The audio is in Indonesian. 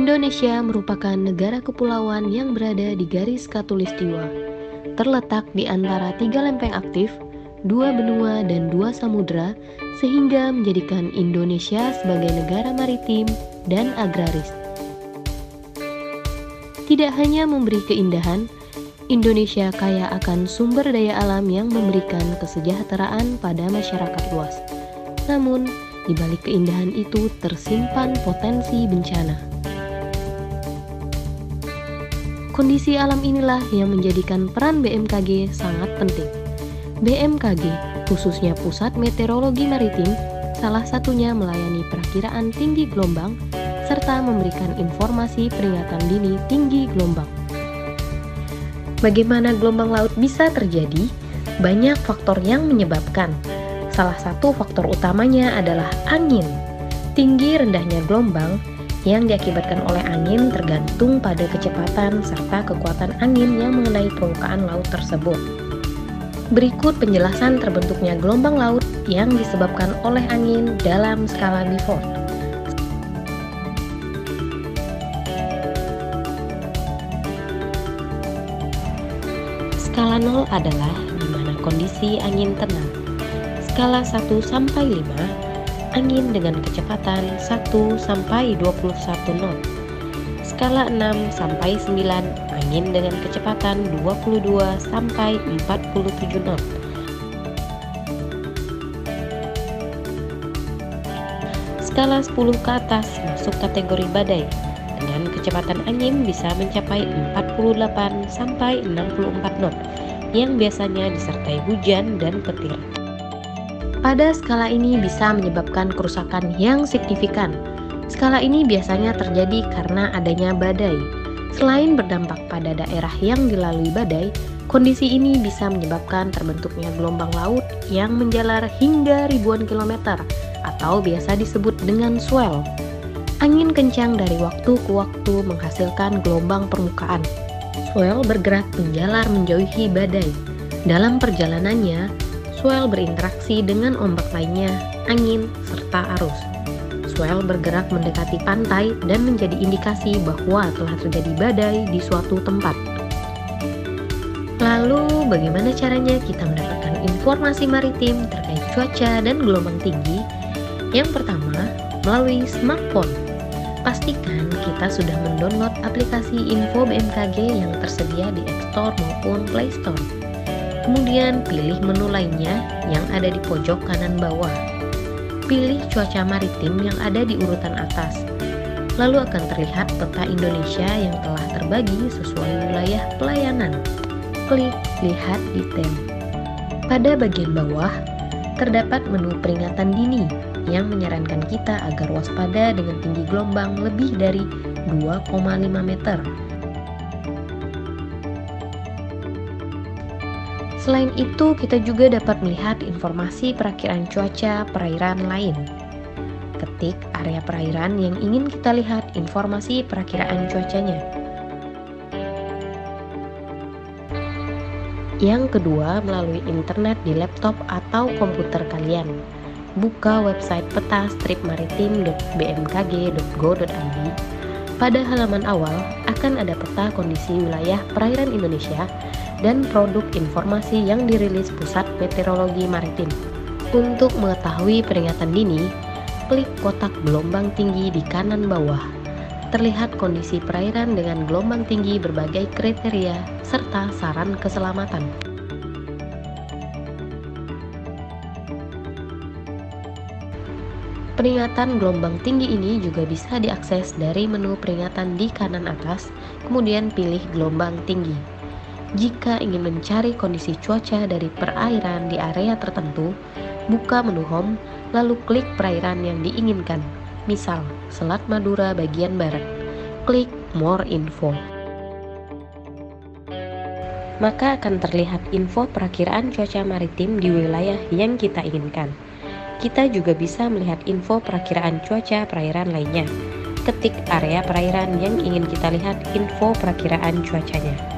Indonesia merupakan negara kepulauan yang berada di garis khatulistiwa, terletak di antara 3 lempeng aktif, 2 benua dan 2 samudra, sehingga menjadikan Indonesia sebagai negara maritim dan agraris. Tidak hanya memberi keindahan, Indonesia kaya akan sumber daya alam yang memberikan kesejahteraan pada masyarakat luas. Namun, di balik keindahan itu tersimpan potensi bencana. Kondisi alam inilah yang menjadikan peran BMKG sangat penting. BMKG, khususnya Pusat Meteorologi Maritim, salah satunya melayani perakiraan tinggi gelombang, serta memberikan informasi peringatan dini tinggi gelombang. Bagaimana gelombang laut bisa terjadi? Banyak faktor yang menyebabkan. Salah satu faktor utamanya adalah angin. Tinggi rendahnya gelombang yang diakibatkan oleh angin tergantung pada kecepatan serta kekuatan angin yang mengenai permukaan laut tersebut. Berikut penjelasan terbentuknya gelombang laut yang disebabkan oleh angin dalam skala Beaufort. Skala 0 adalah di mana kondisi angin tenang. Skala 1 sampai 5, angin dengan kecepatan 1 sampai 21 knot. Skala 6 sampai 9, angin dengan kecepatan 22 sampai 47 knot. Skala 10 ke atas masuk kategori badai dengan kecepatan angin bisa mencapai 48 sampai 64 knot yang biasanya disertai hujan dan petir. Pada skala ini bisa menyebabkan kerusakan yang signifikan. Skala ini biasanya terjadi karena adanya badai. Selain berdampak pada daerah yang dilalui badai, kondisi ini bisa menyebabkan terbentuknya gelombang laut yang menjalar hingga ribuan kilometer atau biasa disebut dengan swell. Angin kencang dari waktu ke waktu menghasilkan gelombang permukaan. Swell bergerak menjalar menjauhi badai. Dalam perjalanannya, swell berinteraksi dengan ombak lainnya, angin, serta arus. Swell bergerak mendekati pantai dan menjadi indikasi bahwa telah terjadi badai di suatu tempat. Lalu, bagaimana caranya kita mendapatkan informasi maritim terkait cuaca dan gelombang tinggi? Yang pertama, melalui smartphone. Pastikan kita sudah mendownload aplikasi info BMKG yang tersedia di App Store maupun Play Store. Kemudian pilih menu lainnya yang ada di pojok kanan bawah. Pilih cuaca maritim yang ada di urutan atas. Lalu akan terlihat peta Indonesia yang telah terbagi sesuai wilayah pelayanan. Klik lihat detail. Pada bagian bawah, terdapat menu peringatan dini yang menyarankan kita agar waspada dengan tinggi gelombang lebih dari 2,5 meter. Selain itu, kita juga dapat melihat informasi perakiraan cuaca perairan lain. Ketik area perairan yang ingin kita lihat informasi perakiraan cuacanya. Yang kedua, melalui internet di laptop atau komputer kalian. Buka website peta-maritim.bmkg.go.id. Pada halaman awal akan ada peta kondisi wilayah perairan Indonesia dan produk informasi yang dirilis Pusat Meteorologi Maritim. Untuk mengetahui peringatan dini, klik kotak gelombang tinggi di kanan bawah. Terlihat kondisi perairan dengan gelombang tinggi berbagai kriteria serta saran keselamatan. Peringatan gelombang tinggi ini juga bisa diakses dari menu peringatan di kanan atas, kemudian pilih gelombang tinggi. Jika ingin mencari kondisi cuaca dari perairan di area tertentu, buka menu Home, lalu klik perairan yang diinginkan, misal Selat Madura bagian barat. Klik More Info. Maka akan terlihat info perakiraan cuaca maritim di wilayah yang kita inginkan. Kita juga bisa melihat info perakiraan cuaca perairan lainnya. Ketik area perairan yang ingin kita lihat info perakiraan cuacanya.